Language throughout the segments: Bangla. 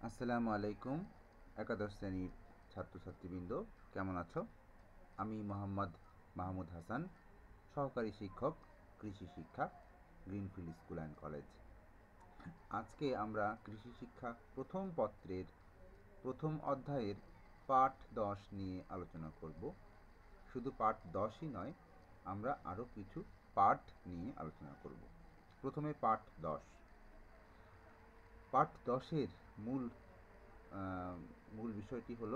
আসসালামু আলাইকুম। একাদশ শ্রেণীর ছাত্রছাত্রীবৃন্দ, কেমন আছো? আমি মোহাম্মদ মাহমুদ হাসান, সহকারী শিক্ষক, কৃষি শিক্ষা, গ্রিনফিল্ড স্কুল অ্যান্ড কলেজ। আজকে আমরা কৃষি শিক্ষা প্রথম পত্রের প্রথম অধ্যায়ের পাঠ 10 নিয়ে আলোচনা করব। শুধু পাঠ 10ই নয়, আমরা আরও কিছু পাঠ নিয়ে আলোচনা করব। প্রথমে পাঠ 10। পাঠ 10-এর মূল বিষয়টি হল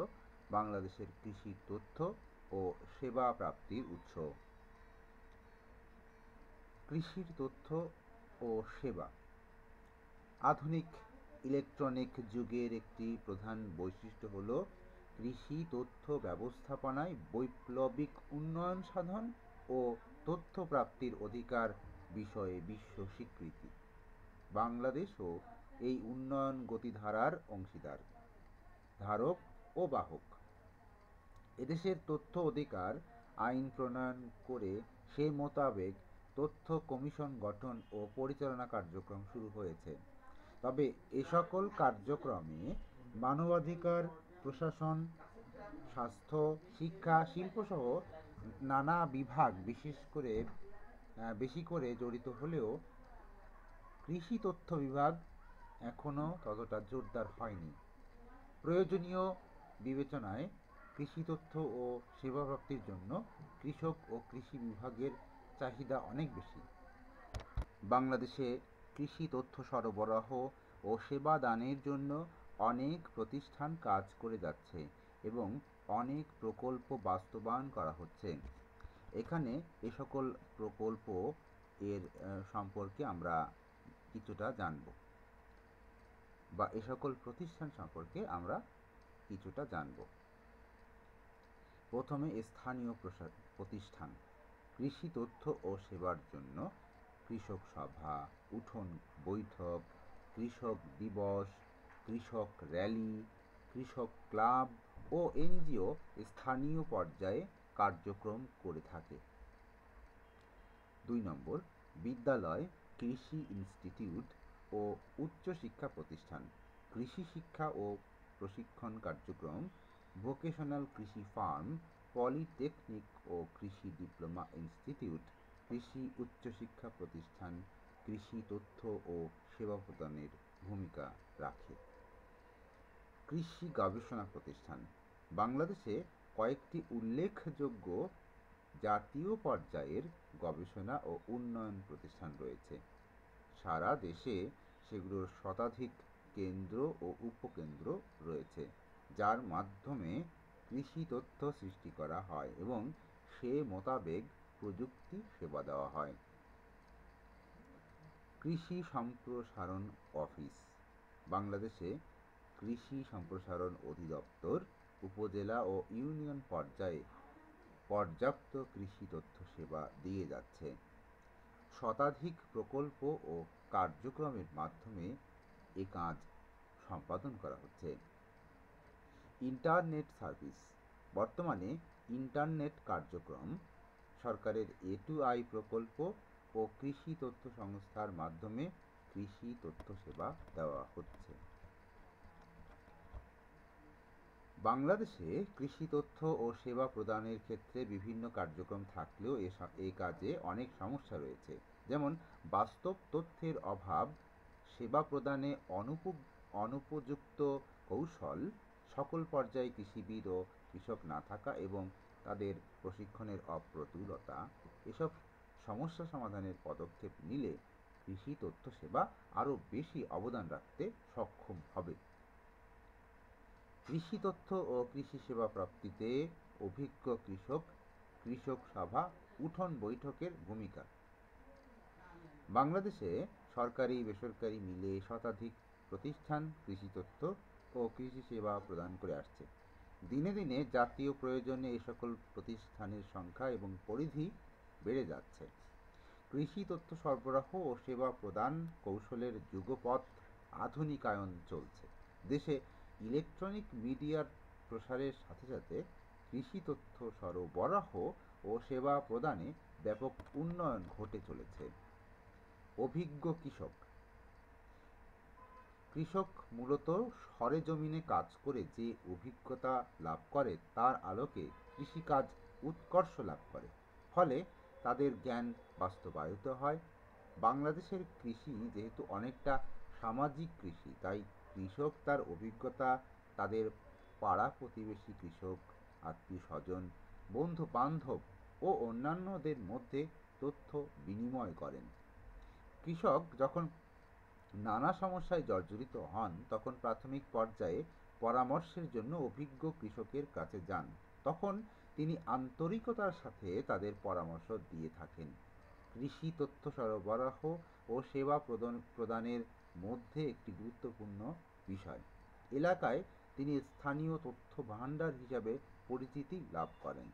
বাংলাদেশের কৃষি তথ্য ও সেবা প্রাপ্তির উৎস। কৃষির তথ্য ও সেবা আধুনিক ইলেকট্রনিক যুগের একটি প্রধান বৈশিষ্ট্য হল কৃষি তথ্য ব্যবস্থাপনায় বৈপ্লবিক উন্নয়ন সাধন ও তথ্য প্রাপ্তির অধিকার বিষয়ে বিশ্ব স্বীকৃতি। বাংলাদেশও এই উন্নয়ন গতিধারার অংশীদার, ধারক ও বাহক। এদেশের তথ্য অধিকার আইন প্রণয়ন করে সে মোতাবেক তথ্য কমিশন গঠন ও পরিচালনা কার্যক্রম শুরু হয়েছে। তবে এ সকল কার্যক্রমে মানবাধিকার, প্রশাসন, স্বাস্থ্য, শিক্ষা, শিল্পসহ নানা বিভাগ বেশি করে জড়িত হলেও কৃষি তথ্য বিভাগ এখনও ততটা জোরদার হয়নি। প্রয়োজনীয় বিবেচনায় কৃষি তথ্য ও সেবা প্রাপ্তির জন্য কৃষক ও কৃষি বিভাগের চাহিদা অনেক বেশি। বাংলাদেশে কৃষি তথ্য সরবরাহ ও সেবা দানের জন্য অনেক প্রতিষ্ঠান কাজ করে যাচ্ছে এবং অনেক প্রকল্প বাস্তবায়ন করা হচ্ছে। এখানে এ সকল প্রকল্প এর সম্পর্কে আমরা কিছুটা জানব, বা এ সকল প্রতিষ্ঠান সম্পর্কে আমরা কিছুটা জানব। প্রথমে স্থানীয় প্রতিষ্ঠান। কৃষি তথ্য ও সেবার জন্য কৃষক সভা, উঠোন বৈঠক, কৃষক দিবস, কৃষক র্যালি, কৃষক ক্লাব ও এনজিও স্থানীয় পর্যায়ে কার্যক্রম করে থাকে। 2 নম্বর, বিদ্যালয়, কৃষি ইনস্টিটিউট ও উচ্চশিক্ষা প্রতিষ্ঠান। কৃষি শিক্ষা ও প্রশিক্ষণ কার্যক্রম, ভোকেশনাল কৃষি ফার্ম, পলিটেকনিক ও কৃষি ডিপ্লোমা ইনস্টিটিউট, কৃষি উচ্চশিক্ষা প্রতিষ্ঠান কৃষি তথ্য ও সেবা প্রদানের ভূমিকা রাখে। কৃষি গবেষণা প্রতিষ্ঠান। বাংলাদেশে কয়েকটি উল্লেখযোগ্য জাতীয় পর্যায়ের গবেষণা ও উন্নয়ন প্রতিষ্ঠান রয়েছে। সারা দেশে সেগুলোর শতাধিক কেন্দ্র ও উপকেন্দ্র রয়েছে, যার মাধ্যমে কৃষি তথ্য সৃষ্টি করা হয় এবং সে মোতাবেক প্রযুক্তি সেবা দেওয়া হয়। কৃষি সম্প্রসারণ অফিস। বাংলাদেশে কৃষি সম্প্রসারণ অধিদপ্তর উপজেলা ও ইউনিয়ন পর্যায়ে পর্যাপ্ত কৃষি তথ্য সেবা দিয়ে যাচ্ছে। শতাধিক প্রকল্প ও কার্যক্রমের মাধ্যমে এ কাজ সম্পাদন করা হচ্ছে। Internet service. বর্তমানে ইন্টারনেট কার্যক্রম সরকারের A2I প্রকল্প ও কৃষি তথ্য সংস্থার মাধ্যমে কৃষি তথ্য সেবা দেওয়া হচ্ছে। বাংলাদেশে কৃষি তথ্য ও সেবা প্রদানের ক্ষেত্রে বিভিন্ন কার্যক্রম থাকলেও এই কাজে অনেক সমস্যা রয়েছে, যেমন বাস্তব তথ্যের অভাব, সেবা প্রদানে অনুপযুক্ত কৌশল, সকল পর্যায়ে কৃষিবিদ ও কৃষক না থাকা এবং তাদের প্রশিক্ষণের অপ্রতুলতা। এসব সমস্যা সমাধানের পদক্ষেপ নিলে কৃষি তথ্য সেবা আরও বেশি অবদান রাখতে সক্ষম হবে। কৃষি তথ্য ও কৃষি সেবা প্রাপ্তিতে অভিজ্ঞ কৃষক সভা, উঠোন বৈঠকের ভূমিকা। বাংলাদেশে সরকারি বেসরকারি মিলে শতাধিক প্রতিষ্ঠান কৃষি তথ্য ও কৃষি সেবা প্রদান করে আসছে। দিনে দিনে জাতীয় প্রয়োজনে এ সকল প্রতিষ্ঠানের সংখ্যা এবং পরিধি বেড়ে যাচ্ছে। কৃষি তথ্য সরবরাহ ও সেবা প্রদান কৌশলের যুগপৎ আধুনিকায়ন চলছে। দেশে ইলেকট্রনিক মিডিয়ার প্রসারের সাথে সাথে কৃষি তথ্য সরবরাহ ও সেবা প্রদানে ব্যাপক উন্নয়ন ঘটে চলেছে। অভিজ্ঞ কৃষক। কৃষক মূলত সরেজমিনে কাজ করে যে অভিজ্ঞতা লাভ করে তার আলোকে কৃষিকাজ উৎকর্ষ লাভ করে, ফলে তাদের জ্ঞান বাস্তবায়িত হয়। বাংলাদেশের কৃষি যেহেতু অনেকটা সামাজিক কৃষি, তাই কৃষক তার অভিজ্ঞতা তাদের পাড়া প্রতিবেশী কৃষক, আত্মীয় স্বজন, বন্ধু বান্ধব ও অন্যান্যদের মধ্যে তথ্য বিনিময় করেন। কৃষক যখন নানা সমস্যায় জর্জরিত হন তখন প্রাথমিক পর্যায়ে পরামর্শের জন্য অভিজ্ঞ কৃষকের কাছে যান। তখন তিনি আন্তরিকতার সাথে তাদের পরামর্শ দিয়ে থাকেন। কৃষি তথ্য সরবরাহ ও সেবা প্রদানের মধ্যে একটি গুরুত্বপূর্ণ বিষয়। এলাকায় তিনি স্থানীয় তথ্য ভাণ্ডার হিসাবে পরিচিতি লাভ করেন।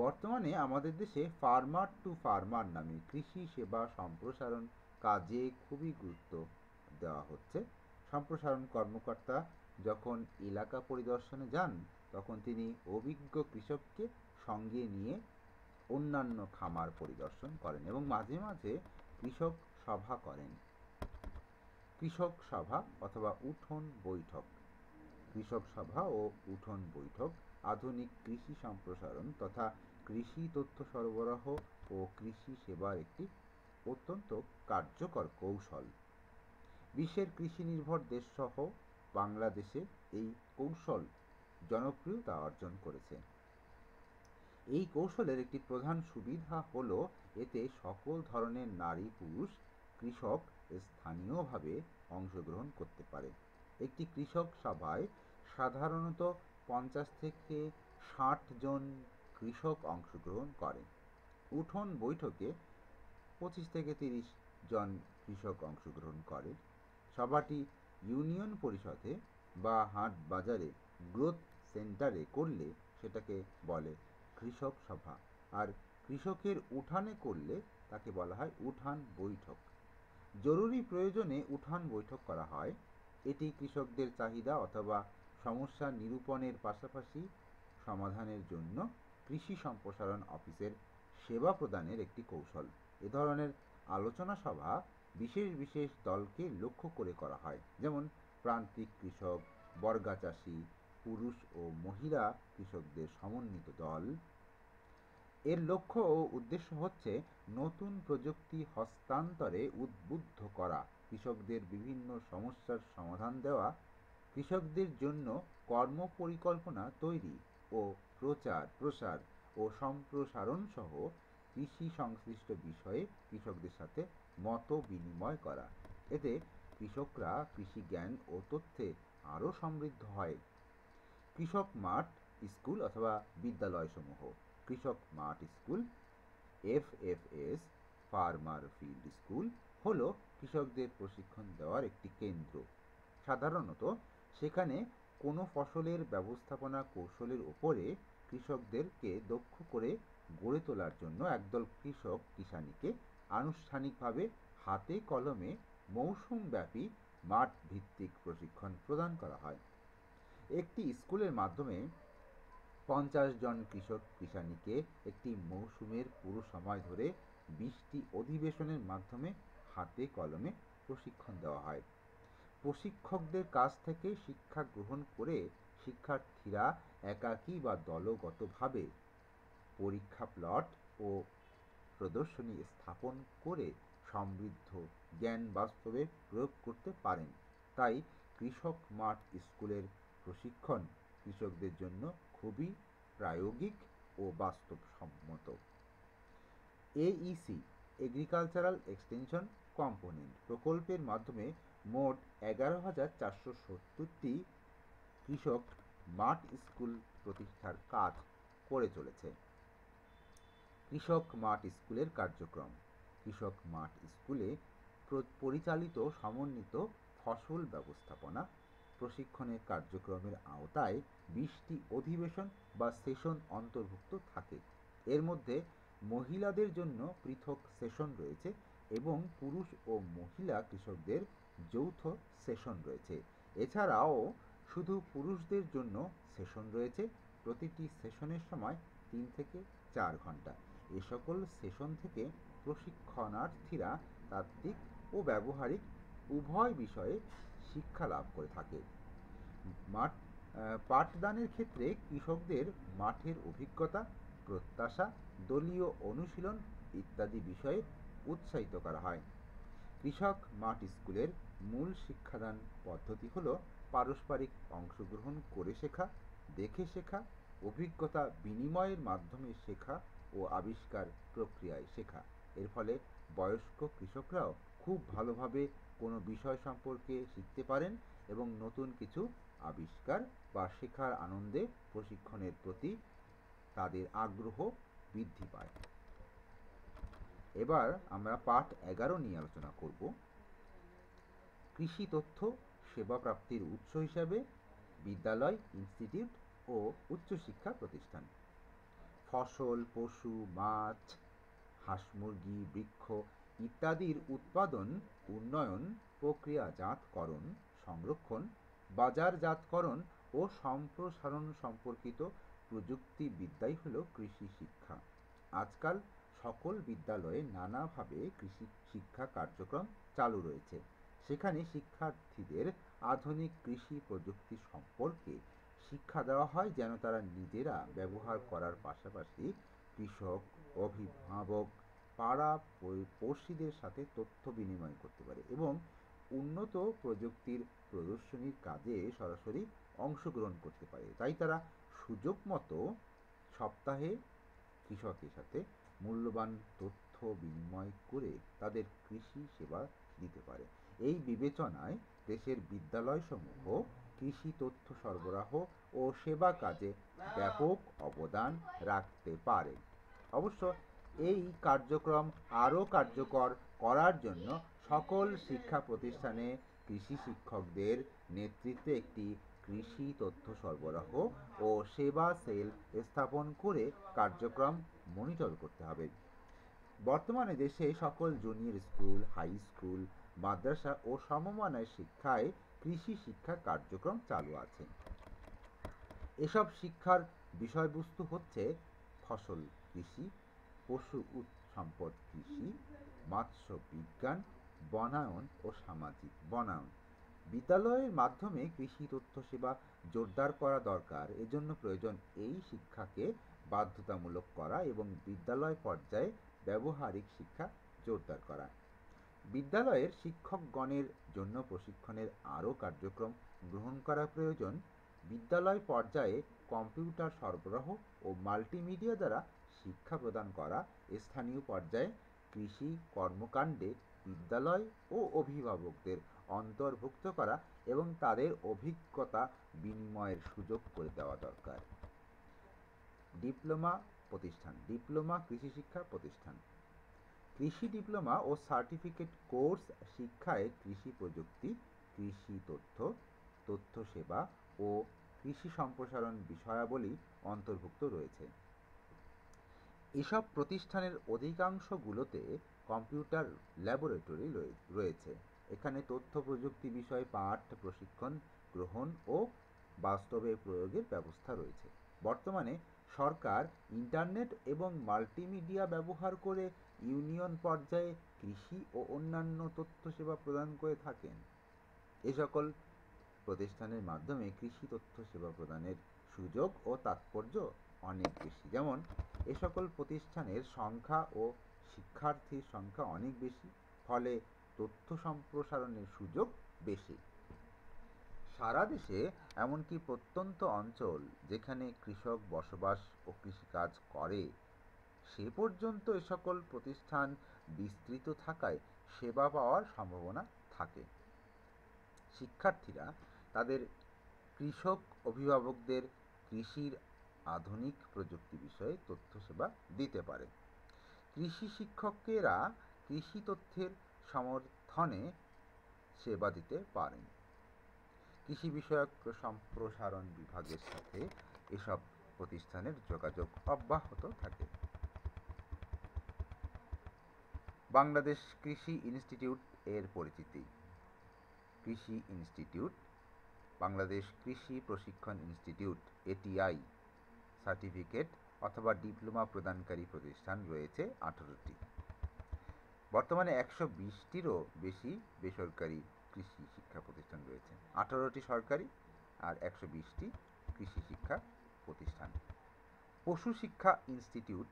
বর্তমানে আমাদের দেশে ফার্মার টু ফার্মার নামে কৃষি সেবা সম্প্রসারণ কাজে খুবই গুরুত্ব দেওয়া হচ্ছে। সম্প্রসারণ কর্মকর্তা যখন এলাকা পরিদর্শনে যান তখন তিনি অভিজ্ঞ কৃষককে সঙ্গে নিয়ে অন্যান্য খামার পরিদর্শন করেন এবং মাঝে মাঝে কৃষক সভা করেন। কৃষক সভা অথবা উঠোন বৈঠক। কৃষক সভা ও উঠোন বৈঠক আধুনিক কৃষি সম্প্রসারণ তথা কৃষি তথ্য সরবরাহ ও কৃষি সেবার একটি অত্যন্ত কার্যকর কৌশল। বিশ্বের কৃষি নির্ভর দেশসহ বাংলাদেশে এই কৌশল জনপ্রিয়তা অর্জন করেছে। এই কৌশলের একটি প্রধান সুবিধা হল এতে সকল ধরনের নারী পুরুষ কৃষক স্থানীয়ভাবে অংশগ্রহণ করতে পারে। একটি কৃষক সভায় সাধারণত 50 থেকে 60 জন কৃষক অংশগ্রহণ করে। উঠোন বৈঠকে 25 থেকে 30 জন কৃষক অংশগ্রহণ করে। সভাটি ইউনিয়ন পরিষদে বা হাট বাজারে গ্রোথ সেন্টারে করলে সেটাকে বলে কৃষক সভা, আর কৃষকের উঠানে করলে তাকে বলা হয় উঠান বৈঠক। জরুরি প্রয়োজনে উঠান বৈঠক করা হয়। এটি কৃষকদের চাহিদা অথবা সমস্যা নিরূপণের পাশাপাশি সমাধানের জন্য কৃষি সম্প্রসারণ অফিসের সেবা প্রদানের একটি কৌশল। এ ধরনের আলোচনা সভা বিশেষ বিশেষ দলকে লক্ষ্য করে করা হয়, যেমন প্রান্তিক কৃষক, বর্গা চাষি, পুরুষ ও মহিলা কৃষকদের সমন্বিত দল। এর লক্ষ্য ও উদ্দেশ্য হচ্ছে নতুন প্রযুক্তি হস্তান্তরে উদ্বুদ্ধ করা, কৃষকদের বিভিন্ন সমস্যার সমাধান দেওয়া, কৃষকদের জন্য কর্মপরিকল্পনা তৈরি ও প্রসার ও সম্প্রসারণ সহ কৃষি সংশ্লিষ্ট বিষয়ে কৃষকদের সাথে মত বিনিময় করা। এতে কৃষকরা কৃষি জ্ঞান ও তথ্যে আরও সমৃদ্ধ হয়। কৃষক মাঠ স্কুল অথবা বিদ্যালয়সমূহ। কৃষক মাঠ school FFS farmer field school হল কৃষকদের প্রশিক্ষণ দেওয়ার একটি কেন্দ্র। সাধারণত সেখানে কোনো ফসলের ব্যবস্থাপনা কৌশলের উপরে কৃষকদেরকে দক্ষ করে গড়ে তোলার জন্য একদল কৃষক কিষানীকে আনুষ্ঠানিকভাবে হাতে কলমে মৌসুমব্যাপী মাঠ ভিত্তিক প্রশিক্ষণ প্রদান করা হয়। একটি স্কুলের মাধ্যমে 50 জন কৃষক কিষানীকে একটি মৌসুমের পুরো সময় ধরে 20টি অধিবেশনের মাধ্যমে হাতে কলমে প্রশিক্ষণ দেওয়া হয়। প্রশিক্ষকদের কাছ থেকে শিক্ষা গ্রহণ করে শিক্ষার্থীরা একাকী বা দলগতভাবে পরীক্ষা প্লট ও প্রদর্শনী স্থাপন করে সমৃদ্ধ জ্ঞান বাস্তবে প্রয়োগ করতে পারেন। তাই কৃষক মাঠ স্কুলের প্রশিক্ষণ কৃষকদের জন্য খুবই প্রায়োগিক ও বাস্তবসম্মত। AEC এগ্রিকালচারাল এক্সটেনশন কম্পোনেন্ট প্রকল্পের মাধ্যমে মোট 11,470টি কৃষক মাঠ স্কুল প্রতিষ্ঠার কাজ করে চলেছে। কৃষক মাঠ স্কুলের কার্যক্রম। কৃষক মাঠ স্কুলে পরিচালিত সমন্বিত ফসল ব্যবস্থাপনা প্রশিক্ষণের কার্যক্রমের আওতায় 20টি অধিবেশন বা সেশন অন্তর্ভুক্ত থাকে। এর মধ্যে মহিলাদের জন্য পৃথক সেশন রয়েছে এবং পুরুষ ও মহিলা কৃষকদের যৌথ সেশন রয়েছে। এছাড়াও শুধু পুরুষদের জন্য সেশন রয়েছে। প্রতিটি সেশনের সময় 3 থেকে 4 ঘন্টা। এ সকল সেশন থেকে প্রশিক্ষণার্থীরা তাত্ত্বিক ও ব্যবহারিক উভয় বিষয়ে শিক্ষা লাভ করে থাকে। মাঠ পাঠদানের ক্ষেত্রে কৃষকদের মাঠের অভিজ্ঞতা, প্রত্যাশা, দলীয় অনুশীলন ইত্যাদি বিষয়ে উৎসাহিত করা হয়। কৃষক মাঠ স্কুলের মূল শিক্ষাদান পদ্ধতি হল পারস্পরিক অংশগ্রহণ করে শেখা, দেখে শেখা, অভিজ্ঞতা বিনিময়ের মাধ্যমে শেখা ও আবিষ্কার প্রক্রিয়ায় শেখা। এর ফলে বয়স্ক কৃষকরাও খুব ভালোভাবে কোনো বিষয় সম্পর্কে শিখতে পারেন এবং নতুন কিছু আবিষ্কার বা শেখার আনন্দে প্রশিক্ষণের প্রতি তাদের আগ্রহ বৃদ্ধি পায়। এবার আমরা পাঠ 11 নিয়ে আলোচনা করব। কৃষি তথ্য সেবা প্রাপ্তির উৎস হিসাবে বিদ্যালয়, ইনস্টিটিউট ও উচ্চশিক্ষা প্রতিষ্ঠান। ফসল, পশু, মাছ, হাঁস, মুরগি, বৃক্ষ ইত্যাদির উৎপাদন, উন্নয়ন, প্রক্রিয়াজাতকরণ, সংরক্ষণ, বাজারজাতকরণ ও সম্প্রসারণ সম্পর্কিত প্রযুক্তিবিদ্যাই হল কৃষি শিক্ষা। আজকাল সকল বিদ্যালয়ে নানাভাবে কৃষি শিক্ষা কার্যক্রম চালু রয়েছে। সেখানে শিক্ষার্থীদের আধুনিক কৃষি প্রযুক্তি সম্পর্কে শিক্ষা দেওয়া হয় যেন তারা নিজেরা ব্যবহার করার পাশাপাশি কৃষক, অভিভাবক, পাড়া পড়শিদের সাথে তথ্য বিনিময় করতে পারে এবং উন্নত প্রযুক্তির প্রদর্শনীর কাজে সরাসরি অংশগ্রহণ করতে পারে। তাই তারা সুযোগ মতো সপ্তাহে কৃষকের সাথে মূল্যবান তথ্য বিনিময় করে তাদের কৃষি সেবা দিতে পারে। এই বিবেচনায় দেশের বিদ্যালয়সমূহ কৃষি তথ্য সরবরাহ ও সেবা কাজে ব্যাপক অবদান রাখতে পারে। অবশ্য এই কার্যক্রম আরও কার্যকর করার জন্য সকল শিক্ষা প্রতিষ্ঠানে কৃষি শিক্ষকদের নেতৃত্বে একটি কৃষি তথ্য সরবরাহ ও সেবা সেল স্থাপন করে কার্যক্রম মনিটর করতে হবে। বর্তমানে দেশে সকল জুনিয়র স্কুল, হাই স্কুল, মাদ্রাসা ও সমমানের শিক্ষায় কৃষি শিক্ষা কার্যক্রম চালু আছে। এসব শিক্ষার বিষয়বস্তু হচ্ছে ফসল কৃষি, পশু সম্পদ কৃষি, মৎস্য বিজ্ঞান, বনায়ন ও সামাজিক বনায়ন। বিদ্যালয়ের মাধ্যমে কৃষি তথ্য সেবা জোরদার করা দরকার। এজন্য প্রয়োজন এই শিক্ষাকে বাধ্যতামূলক করা এবং বিদ্যালয় পর্যায়ে ব্যবহারিক শিক্ষা জোরদার করা। বিদ্যালয়ের শিক্ষকগণের জন্য প্রশিক্ষণের আরও কার্যক্রম গ্রহণ করা প্রয়োজন। বিদ্যালয় পর্যায়ে কম্পিউটার সরবরাহ ও মাল্টিমিডিয়া দ্বারা শিক্ষা প্রদান করা, স্থানীয় পর্যায়ে কৃষি কর্মকাণ্ডে বিদ্যালয় ও অভিভাবকদের অন্তর্ভুক্ত করা এবং তাদের অভিজ্ঞতা বিনিময়ের সুযোগ করে দেওয়া দরকার। ডিপ্লোমা প্রতিষ্ঠান, ডিপ্লোমা কৃষি শিক্ষা প্রতিষ্ঠান। কৃষি ডিপ্লোমা ও সার্টিফিকেট কোর্স শিক্ষায় কৃষি প্রযুক্তি, কৃষি তথ্য, তথ্য সেবা ও কৃষি সম্প্রসারণ বিষয়াবলী অন্তর্ভুক্ত রয়েছে। এসব প্রতিষ্ঠানের অধিকাংশগুলোতে কম্পিউটার ল্যাবরেটরি রয়েছে। এখানে তথ্য প্রযুক্তি বিষয়ে পাঠ, প্রশিক্ষণ গ্রহণ ও বাস্তবে প্রয়োগের ব্যবস্থা রয়েছে। বর্তমানে সরকার ইন্টারনেট এবং মাল্টিমিডিয়া ব্যবহার করে ইউনিয়ন পর্যায়ে কৃষি ও অন্যান্য তথ্য সেবা প্রদান করে থাকেন। এ সকল প্রতিষ্ঠানের মাধ্যমে কৃষি তথ্য সেবা প্রদানের সুযোগ ও তাৎপর্য অনেক বেশি। যেমন এ সকল প্রতিষ্ঠানের সংখ্যা ও শিক্ষার্থীর সংখ্যা অনেক বেশি, ফলে তথ্য সম্প্রসারণের সুযোগ বেশি। সারা দেশে এমনকি প্রত্যন্ত অঞ্চল যেখানে কৃষক বসবাস ও কৃষিকাজ করে সে পর্যন্ত এ সকল প্রতিষ্ঠান বিস্তৃত থাকায় সেবা পাওয়ার সম্ভাবনা থাকে। শিক্ষার্থীরা তাদের কৃষক অভিভাবকদের কৃষির আধুনিক প্রযুক্তি বিষয়ে তথ্য সেবা দিতে পারে। কৃষি শিক্ষকেরা কৃষি তথ্যের সমর্থনে সেবা দিতে পারেন। কৃষি বিষয়ক সম্প্রসারণ বিভাগের সাথে এসব প্রতিষ্ঠানের যোগাযোগ অব্যাহত থাকে। বাংলাদেশ কৃষি ইনস্টিটিউট এর পরিচিতি। কৃষি ইনস্টিটিউট, বাংলাদেশ কৃষি প্রশিক্ষণ ইনস্টিটিউট এটিআই সার্টিফিকেট অথবা ডিপ্লোমা প্রদানকারী প্রতিষ্ঠান রয়েছে 18টি। বর্তমানে 120টিরও বেশি বেসরকারি কৃষি শিক্ষা প্রতিষ্ঠান রয়েছে, 18টি সরকারি আর 120টি কৃষি শিক্ষা প্রতিষ্ঠান। পশু শিক্ষা ইনস্টিটিউট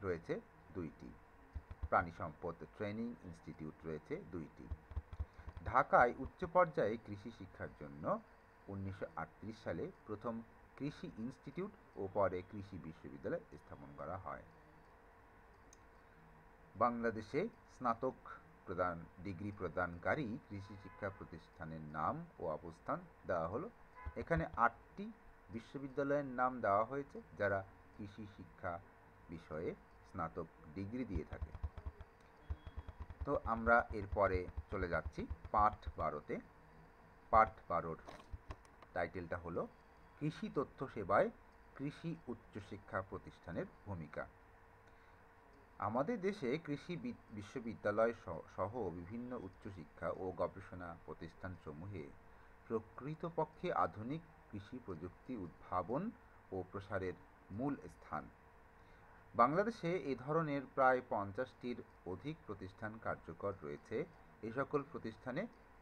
রয়েছে 2টি, প্রাণী সম্পদ ট্রেনিং ইনস্টিটিউট রয়েছে 2টি। ঢাকায় উচ্চ পর্যায়ে কৃষি শিক্ষার জন্য 1938 সালে প্রথম কৃষি ইনস্টিটিউট ও পরে কৃষি বিশ্ববিদ্যালয় স্থাপন করা হয়। বাংলাদেশে স্নাতক ডিগ্রি প্রদানকারী কৃষি শিক্ষা প্রতিষ্ঠানের নাম ও অবস্থান দেওয়া হলো। এখানে 8টি বিশ্ববিদ্যালয়ের নাম দেওয়া হয়েছে যারা কৃষি শিক্ষা বিষয়ে স্নাতক ডিগ্রি দিয়ে থাকে। তো আমরা এরপরে চলে যাচ্ছি পাঠ 12তে। পাঠ 12র টাইটেলটা হলো কৃষি তথ্য সেবায় কৃষি উচ্চশিক্ষা প্রতিষ্ঠানের ভূমিকা। আমাদের দেশে কৃষি বিশ্ববিদ্যালয় সহ বিভিন্ন উচ্চশিক্ষা ও গবেষণা প্রতিষ্ঠানসমূহে প্রকৃতপক্ষে আধুনিক কৃষি প্রযুক্তি উদ্ভাবন ও প্রসারের মূল স্থান। বাংলাদেশে এ ধরনের প্রায় 50টির অধিক প্রতিষ্ঠান কার্যকর রয়েছে। এ সকল প্রতিষ্ঠানে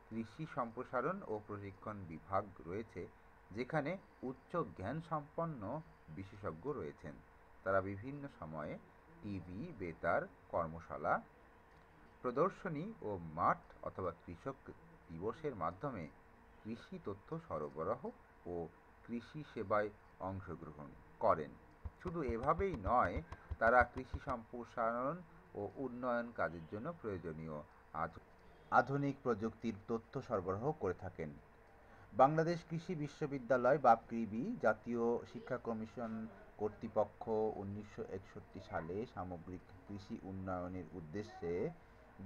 কৃষি সম্প্রসারণ ও প্রশিক্ষণ বিভাগ রয়েছে, যেখানে উচ্চ জ্ঞানসম্পন্ন বিশেষজ্ঞ রয়েছেন। তারা বিভিন্ন সময়ে টিভি, বেতার, কর্মশালা, প্রদর্শনী ও মাঠ অথবা কৃষক দিবসের মাধ্যমে কৃষি তথ্য সরবরাহ ও কৃষি সেবায় অংশগ্রহণ করেন। শুধু এভাবেই নয়, তারা কৃষি সম্প্রসারণ ও উন্নয়ন কাজের জন্য প্রয়োজনীয় আধুনিক প্রযুক্তির তথ্য সরবরাহ করে থাকেন। বাংলাদেশ কৃষি বিশ্ববিদ্যালয় বা কৃবি জাতীয় শিক্ষা কমিশন কর্তৃপক্ষ 1961 সালে সামগ্রিক কৃষি উন্নয়নের উদ্দেশ্যে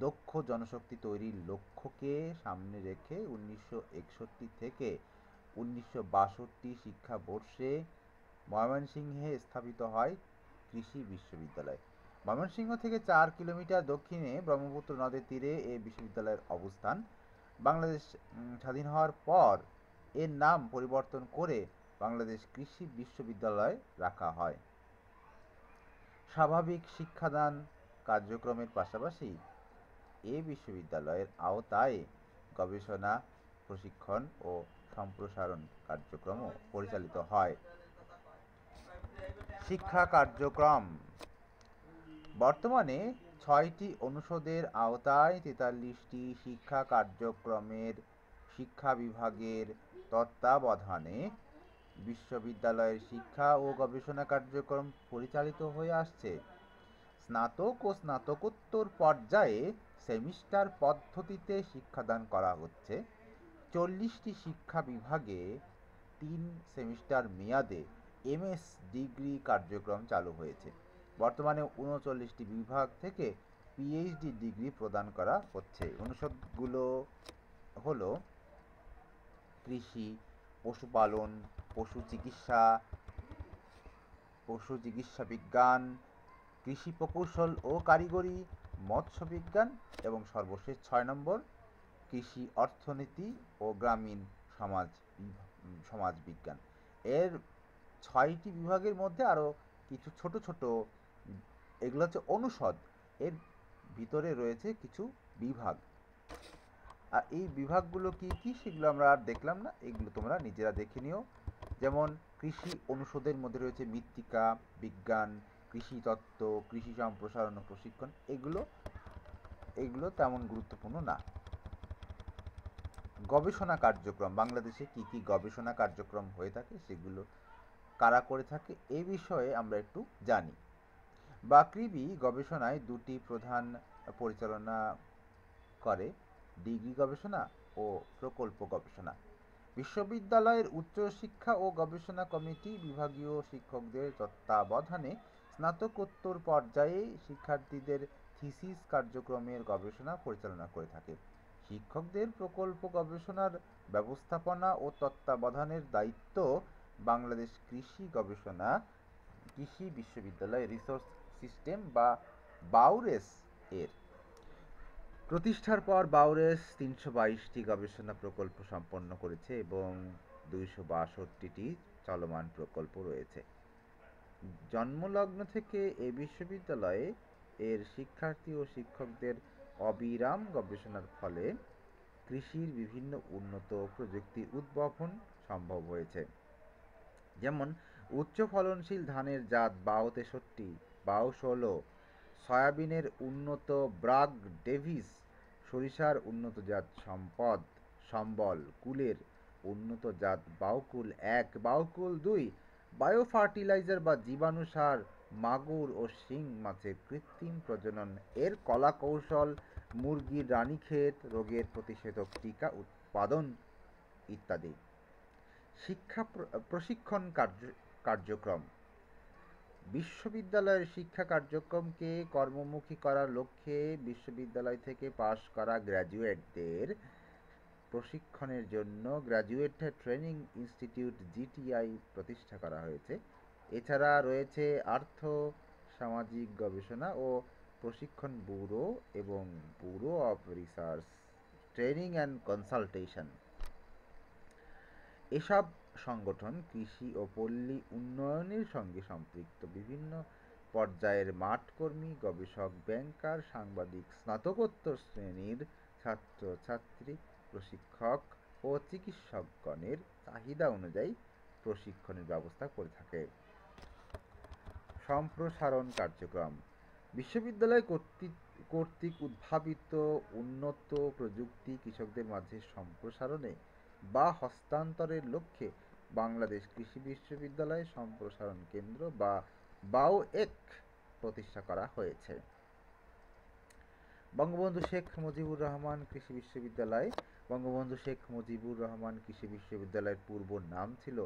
দক্ষ জনশক্তি তৈরির লক্ষ্যকে সামনে রেখে 1961 থেকে 1962 শিক্ষাবর্ষে ময়মনসিংহে স্থাপিত হয় কৃষি বিশ্ববিদ্যালয়। ময়মনসিংহ থেকে 4 কিলোমিটার দক্ষিণে ব্রহ্মপুত্র নদের তীরে এই বিশ্ববিদ্যালয়ের অবস্থান। বাংলাদেশ স্বাধীন হওয়ার পর এর নাম পরিবর্তন করে বাংলাদেশ কৃষি বিশ্ববিদ্যালয় রাখা হয়। স্বাভাবিক শিক্ষাদান কার্যক্রমের পাশাপাশি এ বিশ্ববিদ্যালয়ের আওতায় গবেষণা, প্রশিক্ষণ ও সম্প্রসারণ কার্যক্রমও পরিচালিত হয়। শিক্ষা কার্যক্রম বর্তমানে 6টি অনুষদের আওতায় 43টি শিক্ষা কার্যক্রমের শিক্ষা বিভাগের তত্ত্বাবধানে বিশ্ববিদ্যালয়ের শিক্ষা ও গবেষণা কার্যক্রম পরিচালিত হয়ে আসছে। স্নাতক ও স্নাতকোত্তর পর্যায়ে সেমিস্টার পদ্ধতিতে শিক্ষাদান করা হচ্ছে। 40টি শিক্ষা বিভাগে 3 সেমিস্টার মেয়াদে এমএস ডিগ্রি কার্যক্রম চালু হয়েছে। বর্তমানে 39টি বিভাগ থেকে পিএইচডি ডিগ্রি প্রদান করা হচ্ছে। অনুষদগুলো হলো কৃষি, পশুপালন, পশু চিকিৎসা বিজ্ঞান, কৃষি প্রকৌশল ও কারিগরি, মৎস্য বিজ্ঞান এবং সর্বশেষ 6 নম্বর কৃষি অর্থনীতি ও গ্রামীণ সমাজ বিজ্ঞান। এর 6টি বিভাগের মধ্যে আরও কিছু ছোট ছোট, এগুলো হচ্ছে অনুষদ, এর ভিতরে রয়েছে কিছু বিভাগ। আর এই বিভাগগুলো কি কি সেগুলো আমরা আর দেখলাম না, এগুলো তোমরা নিজেরা দেখে নিও। যেমন কৃষি অনুষদের মধ্যে রয়েছে মৃত্তিকা বিজ্ঞান, কৃষি তত্ত্ব, কৃষি সম্প্রসারণ ও প্রশিক্ষণ। এগুলো তেমন গুরুত্বপূর্ণ না। গবেষণা কার্যক্রম, বাংলাদেশে কি কি গবেষণা কার্যক্রম হয়ে থাকে, সেগুলো কারা করে থাকে এই বিষয়ে আমরা একটু জানি। কৃবি গবেষণায় 2টি প্রধান পরিচালনা করে: ডিগ্রি গবেষণা ও প্রকল্প গবেষণা। বিশ্ববিদ্যালয়ের উচ্চশিক্ষা ও গবেষণা কমিটি বিভাগীয় শিক্ষকদের তত্ত্বাবধানে স্নাতকোত্তর পর্যায়ে শিক্ষার্থীদের থিসিস কার্যক্রমের গবেষণা পরিচালনা করে থাকে। শিক্ষকদের প্রকল্প গবেষণার ব্যবস্থাপনা ও তত্ত্বাবধানের দায়িত্ব বাংলাদেশ কৃষি বিশ্ববিদ্যালয় রিসোর্স সিস্টেম বা বাউরেস এর। প্রতিষ্ঠার পর বাউরেস 322টি গবেষণা প্রকল্প সম্পন্ন করেছে এবং 262টি চলমান প্রকল্প রয়েছে। জন্মলগ্ন থেকে এ বিশ্ববিদ্যালয়ে এর শিক্ষার্থী ও শিক্ষকদের অবিরাম গবেষণার ফলে কৃষির বিভিন্ন উন্নত প্রযুক্তির উদ্ভাবন সম্ভব হয়েছে। যেমন উচ্চ ফলনশীল ধানের জাত 62-63, 62-16, সয়াবিনের উন্নত ব্রাগ ডেভিস, সরিষার উন্নত জাত সম্বল, কুলের উন্নত জাত বাউকুল 1, বাউকুল 2, বায়ো ফার্টিলাইজার বা জীবাণু সার, মাগুর ও শিং মাছের কৃত্রিম প্রজনন এর কলা কৌশল, মুরগির রানীক্ষেত রোগের প্রতিষেধক টিকা উৎপাদন ইত্যাদি। শিক্ষা প্রশিক্ষণ কার্যক্রম। বিশ্ববিদ্যালয়ের শিক্ষা কার্যক্রমকে কর্মমুখী করার লক্ষ্যে বিশ্ববিদ্যালয় থেকে পাশ করা গ্র্যাজুয়েটদের প্রশিক্ষণের জন্য গ্র্যাজুয়েট ট্রেনিং ইনস্টিটিউট জিটিআই প্রতিষ্ঠা করা হয়েছে। এছাড়া রয়েছে আর্থ সামাজিক গবেষণা ও প্রশিক্ষণ ব্যুরো এবং bureau of research, training and consultation. এসব সংগঠন কৃষি ও পল্লী উন্নয়নের সঙ্গে সম্পৃক্ত বিভিন্ন পর্যায়ের মাঠকর্মী, গবেষক, ব্যাংকার, সাংবাদিক, স্নাতকোত্তর শ্রেণীর ছাত্রছাত্রী, প্রশিক্ষক ও চিকিৎসকগণের চাহিদা অনুযায়ী প্রশিক্ষণের ব্যবস্থা করে থাকে। সম্প্রসারণ কার্যক্রম। বিশ্ববিদ্যালয় কর্তৃক উদ্ভাবিত উন্নত প্রযুক্তি কৃষকদের মাঝে সম্প্রসারণে বা হস্তান্তরের লক্ষ্যে বাংলাদেশ কৃষি বিশ্ববিদ্যালয় সম্প্রসারণ কেন্দ্র বা বাউএক প্রতিষ্ঠা করা হয়েছে। বঙ্গবন্ধু শেখ মুজিবুর রহমান কৃষি বিশ্ববিদ্যালয়। বঙ্গবন্ধু শেখ মুজিবুর রহমান কৃষি বিশ্ববিদ্যালয়ের পূর্ব নাম ছিল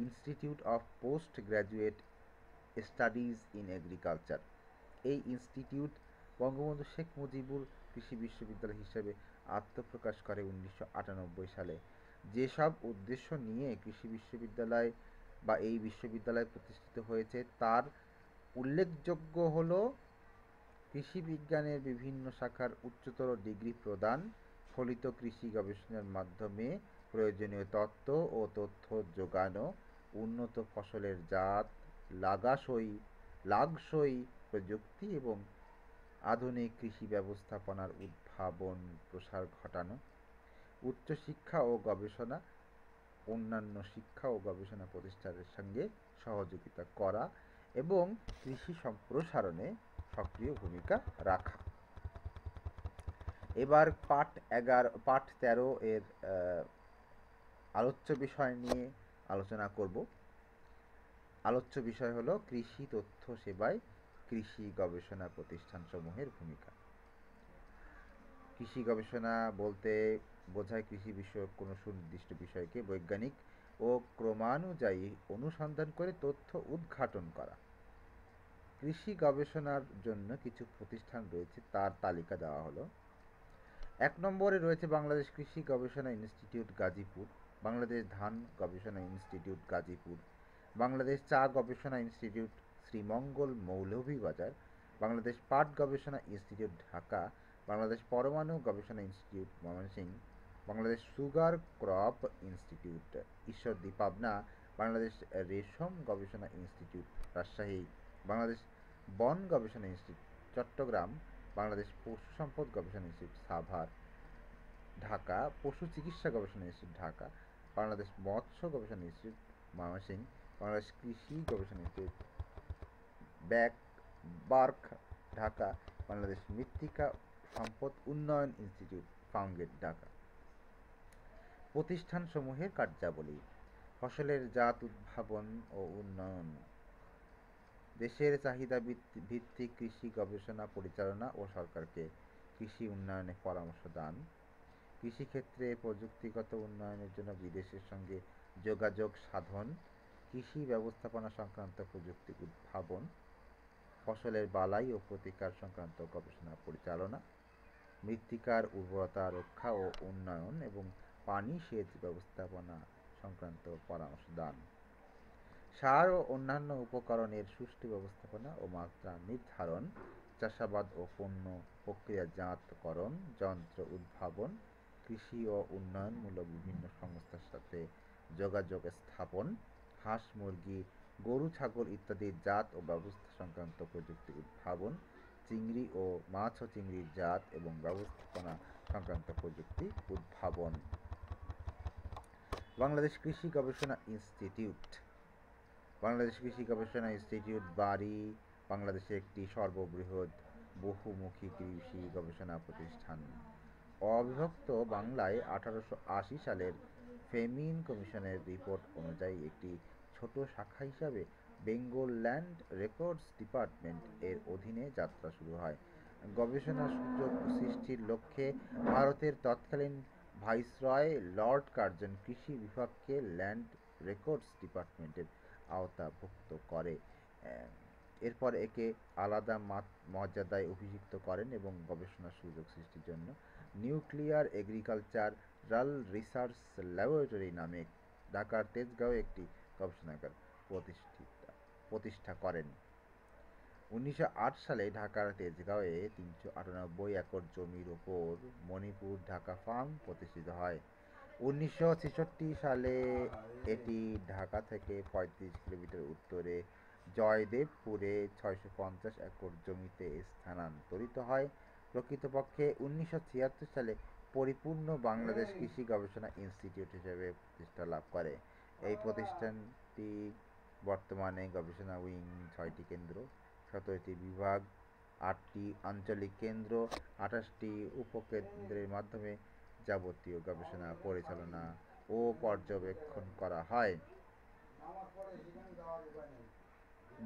institute of post graduate studies in agriculture. এই ইনস্টিটিউট বঙ্গবন্ধু শেখ মুজিবুর কৃষি বিশ্ববিদ্যালয় হিসেবে আত্মপ্রকাশ করে 1998 সালে। যেসব উদ্দেশ্য নিয়ে কৃষি বিশ্ববিদ্যালয় বা এই বিশ্ববিদ্যালয় প্রতিষ্ঠিত হয়েছে তার উল্লেখযোগ্য হল: কৃষি বিজ্ঞানের বিভিন্ন শাখার উচ্চতর ডিগ্রি প্রদান, ফলিত কৃষি গবেষণার মাধ্যমে প্রয়োজনীয় তত্ত্ব ও তথ্য যোগানো, উন্নত ফসলের জাত, লাগসই প্রযুক্তি এবং আধুনিক কৃষি ব্যবস্থাপনার উদ্ভাবন প্রসার ঘটানো, উচ্চশিক্ষা ও গবেষণা অন্যান্য শিক্ষা ও গবেষণা প্রতিষ্ঠানের সঙ্গে সহযোগিতা করা এবং কৃষি সম্প্রসারণে সক্রিয় ভূমিকা রাখা। এবার পাঠ 13 এর আলোচ্য বিষয় নিয়ে আলোচনা করব। আলোচ্য বিষয় হলো কৃষি তথ্য সেবায় কৃষি গবেষণা প্রতিষ্ঠানসমূহের ভূমিকা। কৃষি গবেষণা বলতে বোঝায় কৃষি বিষয়ক কোনো সুনির্দিষ্ট বিষয়কে বৈজ্ঞানিক ও ক্রমানুযায়ী অনুসন্ধান করে তথ্য উদ্ঘাটন করা। কৃষি গবেষণার জন্য কিছু প্রতিষ্ঠান রয়েছে, তার তালিকা দেওয়া হলো। 1 নম্বরে রয়েছে বাংলাদেশ কৃষি গবেষণা ইনস্টিটিউট গাজীপুর, বাংলাদেশ ধান গবেষণা ইনস্টিটিউট গাজীপুর, বাংলাদেশ চা গবেষণা ইনস্টিটিউট শ্রীমঙ্গল মৌলভীবাজার, বাংলাদেশ পাট গবেষণা ইনস্টিটিউট ঢাকা, বাংলাদেশ পরমাণু গবেষণা institute Mymensingh, Bangladesh sugar crop institute Ishwardi Pabna, Bangladesh রেশম গবেষণা ইনস্টিটিউট রাজশাহী, বাংলাদেশ বন গবেষণা ইনস্টিটিউট চট্টগ্রাম, বাংলাদেশ পশু সম্পদ গবেষণা ইনস্টিটিউট সাভার ঢাকা, পশু চিকিৎসা গবেষণা ইনস্টিটিউট ঢাকা, বাংলাদেশ মৎস্য গবেষণা ইনস্টিটিউট ময়মনসিংহ, বাংলাদেশ কৃষি গবেষণা ইনস্টিটিউট বার্ক ঢাকা, বাংলাদেশ মৃত্তিকা সম্পদ উন্নয়ন ইনস্টিটিউট ফার্মগেট ঢাকা। প্রতিষ্ঠানসমূহের কার্যাবলী: ফসলের জাত উদ্ভাবন ও উন্নয়ন, দেশের চাহিদা ভিত্তিক কৃষি গবেষণা পরিচালনা ও সরকারকে কৃষি উন্নয়নে পরামর্শ দান, কৃষিক্ষেত্রে প্রযুক্তিগত উন্নয়নের জন্য বিদেশের সঙ্গে যোগাযোগ সাধন, কৃষি ব্যবস্থাপনা সংক্রান্ত প্রযুক্তি উদ্ভাবন, ফসলের বালাই ও প্রতিকার সংক্রান্ত গবেষণা পরিচালনা, মৃত্তিকার উর্বরতা রক্ষা ও উন্নয়ন এবং পানি সেচ ব্যবস্থাপনা সংক্রান্ত পরামর্শ দান, সার ও অন্যান্য উপকরণের সুষ্ঠু ব্যবস্থাপনা ও মাত্রা নির্ধারণ, চাষাবাদ ও পণ্য প্রক্রিয়াজাতকরণ যন্ত্র উদ্ভাবন, কৃষি ও উন্নয়নমূলক বিভিন্ন সংস্থার সাথে যোগাযোগ স্থাপন, হাঁস মুরগি গরু ছাগল ইত্যাদির জাত ও ব্যবস্থা সংক্রান্ত প্রযুক্তি উদ্ভাবন, চিংড়ি ও মাছ ও চিংড়ির জাত এবং ব্যবস্থাপনা সংক্রান্ত প্রযুক্তি উদ্ভাবন। বাংলাদেশ কৃষি গবেষণা ইনস্টিটিউট। বাংলাদেশ কৃষি গবেষণা ইনস্টিটিউট বারী বাংলাদেশের একটি সর্ববৃহৎ বহুমুখী কৃষি গবেষণা প্রতিষ্ঠান। অবিভক্ত বাংলায় 1880 সালের ফেমিন কমিশনের রিপোর্ট অনুযায়ী একটি ছোট শাখা হিসাবে বেঙ্গল ল্যান্ড রেকর্ডস ডিপার্টমেন্ট এর অধীনে যাত্রা শুরু হয়। গবেষণা সুযোগ সৃষ্টির লক্ষ্যে ভারতের তৎকালীন ভাইসরয় লর্ড কার্জন কৃষি বিভাগকে ল্যান্ড রেকর্ডস ডিপার্টমেন্টের আওতাভুক্ত করে। এরপর একে আলাদা মর্যাদায় অভিষিক্ত করেন এবং গবেষণা সুযোগ সৃষ্টির জন্য নিউক্লিয়ার এগ্রিকালচারাল রিসার্চ ল্যাবরেটরি নামে ঢাকার তেজগাঁওয়ে একটি গবেষণাগার প্রতিষ্ঠা করেন। 1908 সালে ঢাকার তেজগাঁওয়ে 398 একর জমির ওপর মণিপুর ঢাকা ফার্ম প্রতিষ্ঠিত হয়। 1966 সালে এটি ঢাকা থেকে 35 কিলোমিটার উত্তরে জয়দেবপুরে 650 একর জমিতে স্থানান্তরিত হয়। প্রকৃতপক্ষে 1976 সালে পরিপূর্ণ বাংলাদেশ কৃষি গবেষণা ইনস্টিটিউট হিসেবে প্রতিষ্ঠা লাভ করে। এই প্রতিষ্ঠানটি বর্তমানে গবেষণা উইং 6টি কেন্দ্র, 17টি বিভাগ, 8টি আঞ্চলিক কেন্দ্র, 28টি উপকেন্দ্রের মাধ্যমে যাবতীয় গবেষণা পরিচালনা ও পর্যবেক্ষণ করা হয়।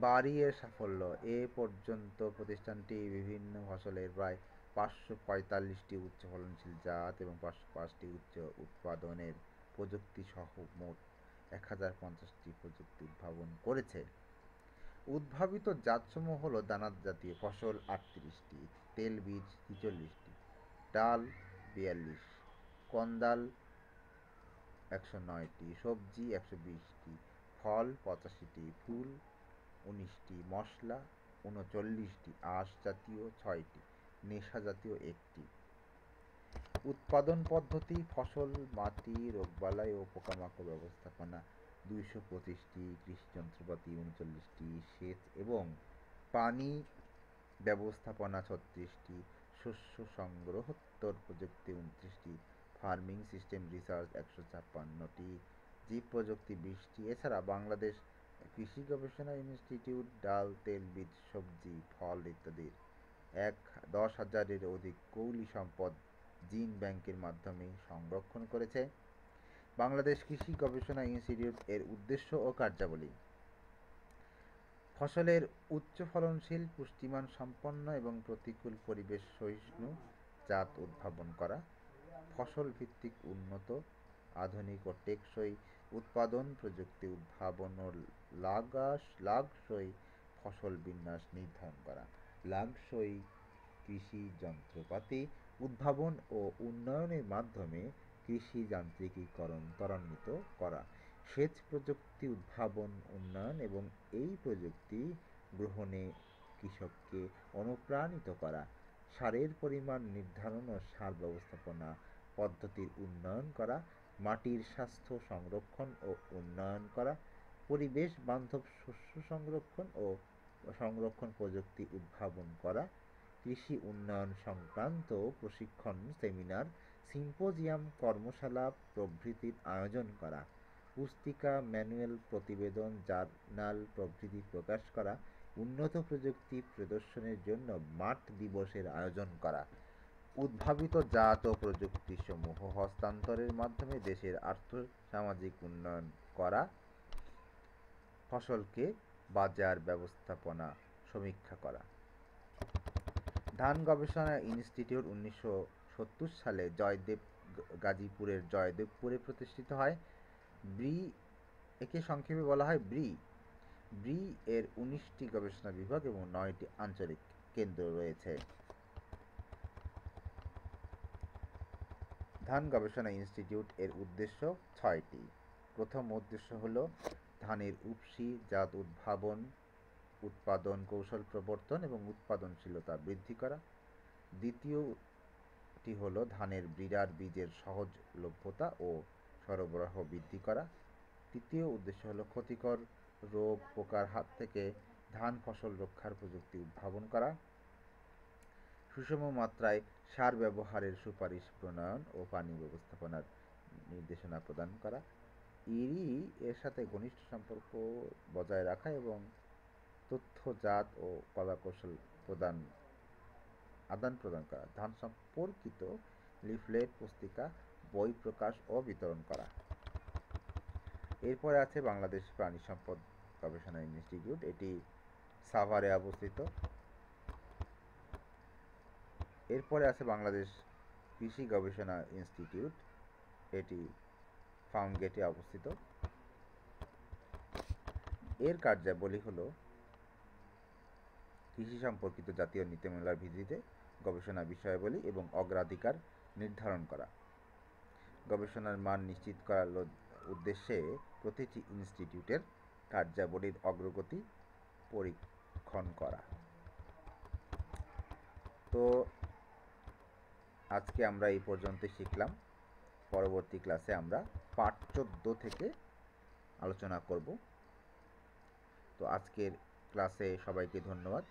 বারী এর সাফল্য। এ পর্যন্ত প্রতিষ্ঠানটি বিভিন্ন ফসলের প্রায় 545টি উচ্চ ফলনশীল জাত এবং 505টি উচ্চ উৎপাদনের প্রযুক্তি সহ মোট 1050টি প্রযুক্তি উদ্ভাবন করেছে। উদ্ভাবিত জাতসমূহ হল দানাদার জাতীয় ফসল 38টি, তেলবীজ 43টি, ডাল 42, কন্দাল 109টি, সবজি 120টি, ফল 85টি, ফুল 19টি, মশলা 39টি, আঁশ জাতীয় 6টি, নেশা জাতীয় 1টি। উৎপাদন পদ্ধতি: ফসল, মাটি, রোগবালাই ও পোকামাকড় ব্যবস্থাপনা 225টি, কৃষি যন্ত্রপাতি 39টি, সেচ এবং পানি ব্যবস্থাপনা 36টি, শস্য সংগ্রহোত্তর প্রযুক্তি 29টি, ফার্মিং সিস্টেম রিসার্চ 156টি, জীব প্রযুক্তি 20টি। এছাড়া বাংলাদেশ কৃষি গবেষণা ইনস্টিটিউট ডাল, তেলবীজ, সবজি, ফল ইত্যাদির 10,000-এর অধিক কৌলি সম্পদ জিন ব্যাংকের মাধ্যমে সংরক্ষণ করেছে। বাংলাদেশ কৃষি গবেষণা ইনস্টিটিউট এর উদ্দেশ্য ও কার্যাবলী: ফসলের উচ্চ ফলনশীল, পুষ্টিমান সম্পন্ন এবং প্রতিকূল পরিবেশ সহিষ্ণু জাত উদ্ভাবন করা, ফসল ভিত্তিক উন্নত, আধুনিক ও টেকসই উৎপাদন প্রযুক্তি উদ্ভাবন ও লাগসই ফসল বিন্যাস নির্ধারণ করা, লাগসই কৃষি যন্ত্রপাতি উদ্ভাবন ও উন্নয়নের মাধ্যমে কৃষি যান্ত্রিকীকরণ ত্বরান্বিত করা, সেচ প্রযুক্তি উদ্ভাবন উন্নয়ন এবং এই প্রযুক্তি গ্রহণে কৃষককে অনুপ্রাণিত করা, সারের পরিমাণ নির্ধারণ ও সার ব্যবস্থাপনা পদ্ধতির উন্নয়ন করা, মাটির স্বাস্থ্য সংরক্ষণ ও উন্নয়ন করা, পরিবেশ বান্ধব শস্য সংরক্ষণ ও সংরক্ষণ প্রযুক্তি উদ্ভাবন করা, কৃষি উন্নয়ন সংক্রান্ত প্রশিক্ষণ, সেমিনার, সিম্পোজিয়াম, কর্মশালা প্রভৃতির আয়োজন করা, পুস্তিকা, ম্যানুয়াল, প্রতিবেদন, জার্নাল প্রভৃতি প্রকাশ করা, উন্নত প্রযুক্তি প্রদর্শনের জন্য মাঠ দিবসের আয়োজন করা, উদ্ভাবিত জাত ও প্রযুক্তিসমূহ হস্তান্তরের মাধ্যমে দেশের আর্থ-সামাজিক উন্নয়ন করা, ফসলকে বাজার ব্যবস্থাপনা সমীক্ষা করা। ধান গবেষণা ইনস্টিটিউট 1970 সালে গাজীপুরের জয়দেবপুরে প্রতিষ্ঠিত হয়। একে সংক্ষেপে বলা হয় ব্রি। ব্রি এর 19টি গবেষণা বিভাগ এবং 9টি আঞ্চলিক কেন্দ্র রয়েছে। ধান গবেষণা ইনস্টিটিউট এর উদ্দেশ্য 6টি। প্রথম উদ্দেশ্য হল ধানের উফশী জাত উদ্ভাবন, উৎপাদন কৌশল প্রবর্তন এবং উৎপাদনশীলতা বৃদ্ধি করা। দ্বিতীয়টি হল ধানের ব্রিডার বীজের সহজলভ্যতা ও সরবরাহ বৃদ্ধি করা। তৃতীয় উদ্দেশ্য হল ক্ষতিকর রোগ পোকার হাত থেকে ধান ফসল রক্ষার প্রযুক্তি উদ্ভাবন করা। সুষম মাত্রায় সার ব্যবহারের সুপারিশ প্রণয়ন ও পানি ব্যবস্থাপনার নির্দেশনা প্রদান করা। এর সাথে ঘনিষ্ঠ সম্পর্ক বজায় রাখা এবং তথ্যজাত ও কলাকৌশল আদান প্রদান করা। ধান সম্পর্কিত লিফলেট, পুস্তিকা, বই প্রকাশ ও বিতরণ করা। এরপরে আছে বাংলাদেশ প্রাণী সম্পদ গবেষণা ইনস্টিটিউট, এটি সাভারে অবস্থিত। এরপরে আছে বাংলাদেশ কৃষি গবেষণা ইনস্টিটিউট, এটি ফার্মগেটে অবস্থিত। এর কার্যাবলী হল কৃষি সম্পর্কিত জাতীয় নীতিমালার ভিত্তিতে গবেষণা বিষয়াবলী এবং অগ্রাধিকার নির্ধারণ করা, গবেষণার মান নিশ্চিত করার উদ্দেশ্যে প্রতিটি ইনস্টিটিউটের কার্যাবলীর অগ্রগতি পরীক্ষণ করা। তো আজকে আমরা এই পর্যন্ত শিখলাম। পরবর্তী ক্লাসে আমরা পার্ট 14 থেকে আলোচনা করব। তো আজকের ক্লাসে সবাইকে ধন্যবাদ।